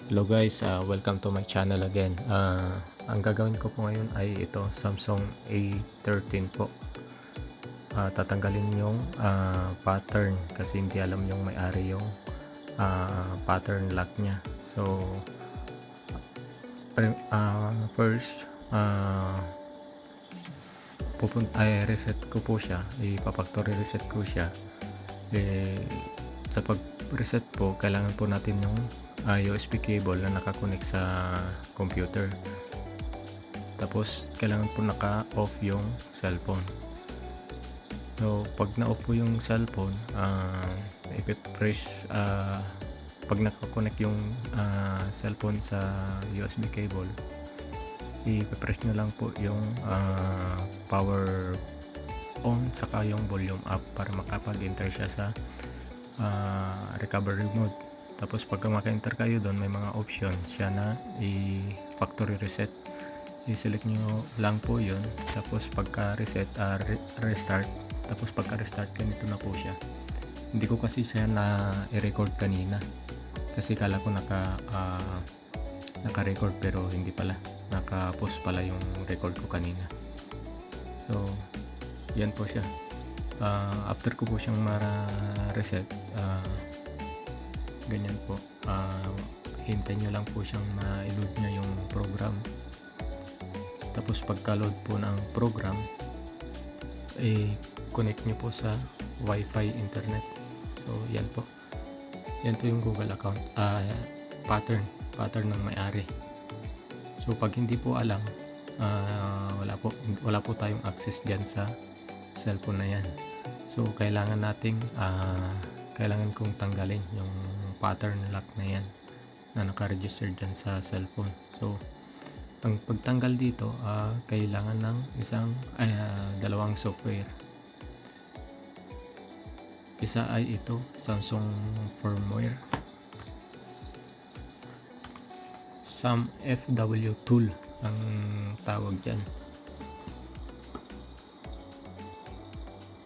Hello guys, welcome to my channel again. Ang gagawin ko po ngayon ay ito, Samsung A13 po. Tatanggalin yung pattern kasi hindi alam yung may-ari yung pattern lock niya. So, first, reset ko po siya, ipapactory reset ko siya. Sa pag-reset po, kailangan po natin yung USB cable na nakakonect sa computer. Tapos kailangan po naka-off yung cellphone. So pag na-off po yung cellphone, i-press pag nakakonect yung cellphone sa USB cable, i-press nyo lang po yung power on saka yung volume up para makapag-enter siya sa recovery mode. Tapos pagka maka-enter kayo doon, may mga options siya na i-factory reset. I-select nyo lang po yun. Tapos pagka reset, restart. Tapos pagka restart, ganito na po siya. Hindi ko kasi siya na i-record kanina kasi kala ko naka-record pero hindi pala, naka-pause pala yung record ko kanina. So yan po siya. After ko po siyang ma-reset, ganyan po, hintayin nyo lang po siyang ma-load niya yung program. Tapos pagka-load po ng program, connect nyo po sa Wi-Fi internet. So yan po yung Google account, pattern ng may-ari. So pag hindi po alam, wala po tayong access dyan sa cellphone na yan. So kailangan kong tanggalin yung pattern lock na yan na naka-register dyan sa cellphone. So ang pagtanggal dito, kailangan ng dalawang software. Isa ay ito, Samsung firmware, SamFW tool ang tawag dyan.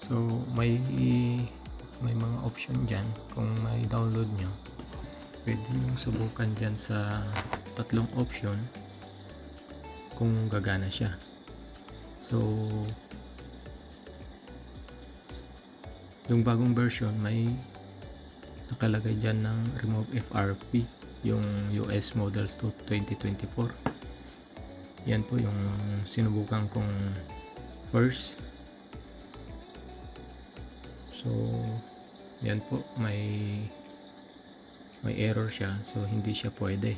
So may mga option dyan. Kung may download nyo, pwede nyo subukan dyan sa tatlong option kung gagana siya. So yung bagong version, may nakalagay dyan ng remove FRP, yung US models to 2024. Yan po yung sinubukan kong first. So yan po, may error siya, so hindi siya pwede.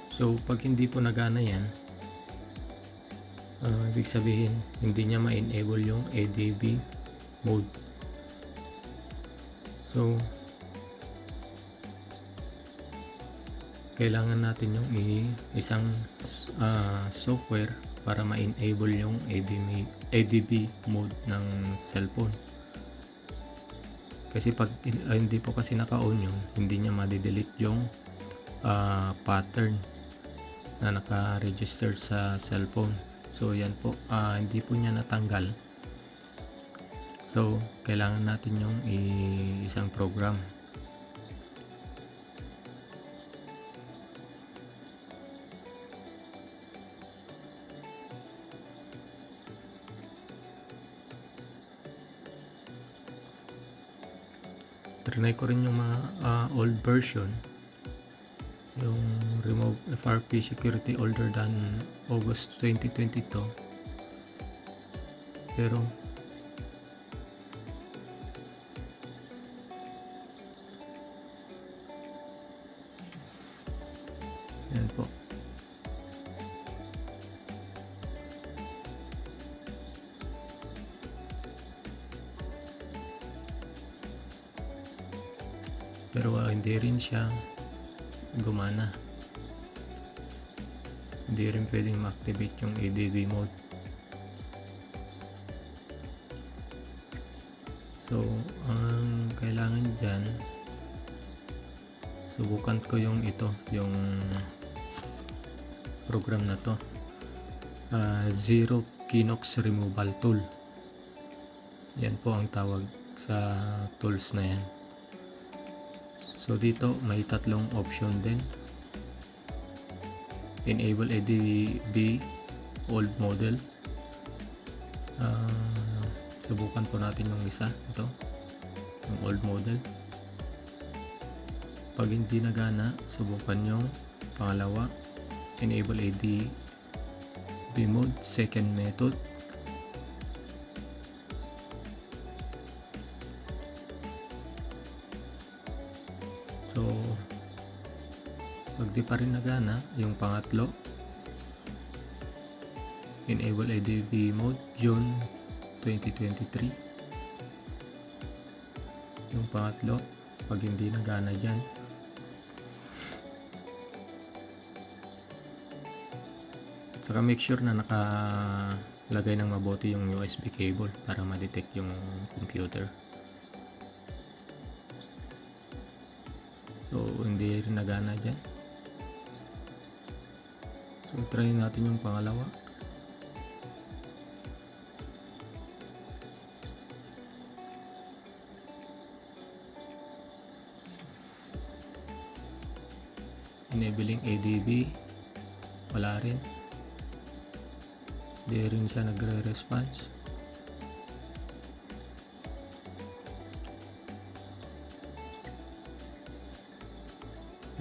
So pag hindi po nagana yan, ibig sabihin hindi niya ma-enable yung ADB mode. So kailangan natin yung isang software para ma-enable yung ADB mode ng cellphone. Kasi pag hindi po kasi naka-on yun, hindi niya ma-delete yung pattern na naka-register sa cellphone. So yan po, hindi po niya natanggal. So kailangan natin yung isang program. Trinay ko rin yung mga old version, yung remove FRP security older than August 2022, pero yan po. Pero hindi rin siya gumana. Hindi rin pwedeng ma-activate yung ADB mode. So ang kailangan dyan, subukan ko yung program na to, Zero Kinox Removal Tool. Yan po ang tawag sa tools na yan. So dito may tatlong option din. Enable ADB old model. Subukan po natin yung isa, ito, yung old model. Pag hindi nagana, subukan yung pangalawa, enable ADB mode, second method. So pag di pa rin nagana, yung pangatlo, enable ADB mode, June 2023. Yung pangatlo, pag hindi nagana dyan, saka make sure na nakalagay ng mabuti yung USB cable para ma-detect yung computer. So hindi rin nagana dyan. So try natin yung pangalawa. Enabling ADB, wala rin. Di rin siya nagre-response.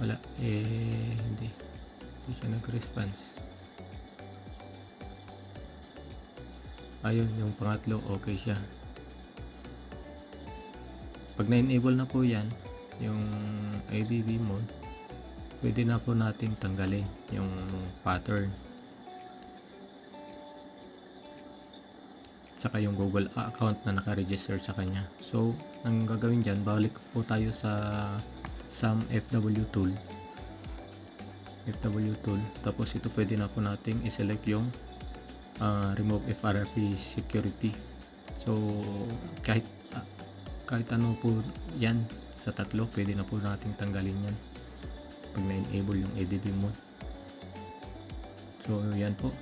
Wala, hindi siya nag-response. Ayun, yung pangatlo, okay siya. Pag na-enable na po yan, yung ADB mode, pwede na po natin tanggalin yung pattern. Saka yung Google account na naka-register sa kanya. So, ang gagawin dyan, balik po tayo sa SAM FW tool. Tapos ito pwede na po nating i-select yung remove FRP security. So, kahit ano po yan sa tatlo, pwede na po nating tanggalin yan pag na-enable yung ADB mode. So yan po,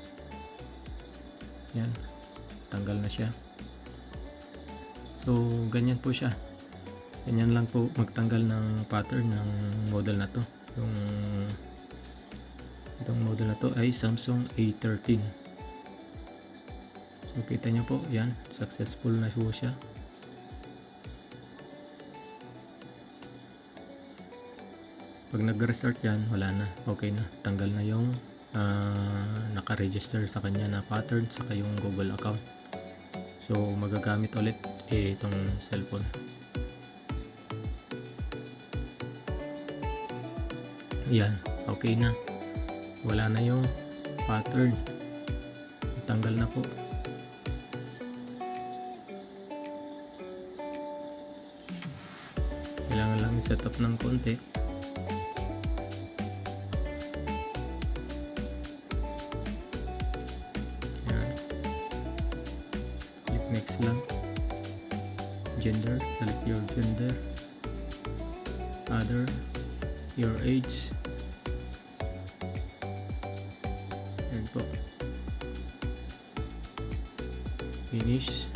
yan, tanggal na siya. So ganyan po siya, ganyan lang po magtanggal ng pattern ng model na to. Itong model na to ay Samsung A13. So kita nyo po, yan, successful na po siya. Pag nag-restart yan, wala na, okay na, tanggal na yung naka-register sa kanya na pattern saka yung Google account. So magagamit ulit itong cellphone. Yan, okay na, wala na yung pattern, tanggal na po. Kailangan lang i-set up ng konti. Next lang, gender, select your gender, other, your age, yan po, finish.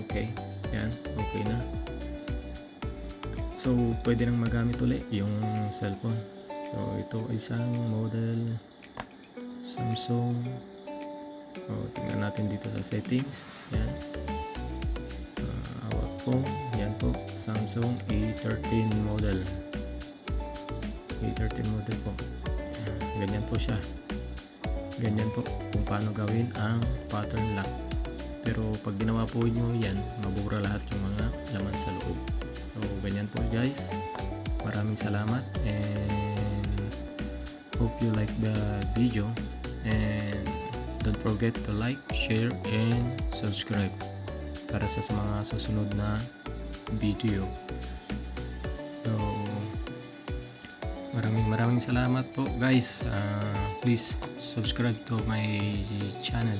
Okay, yan, okay na. So pwede nang magamit ulit yung cellphone. So ito isang model Samsung. Tingnan natin dito sa settings. Yan. Our phone. Yan po. Samsung A13 model. A13 model po. Yan. Ganyan po siya. Ganyan po kung paano gawin ang pattern lock. Pero pag ginawa po nyo yan, mabura lahat yung mga laman sa loob. So ganyan po guys. Maraming salamat and hope you like the video, and don't forget to like, share, and subscribe para sa mga susunod na video. So, maraming salamat po guys. Please subscribe to my channel.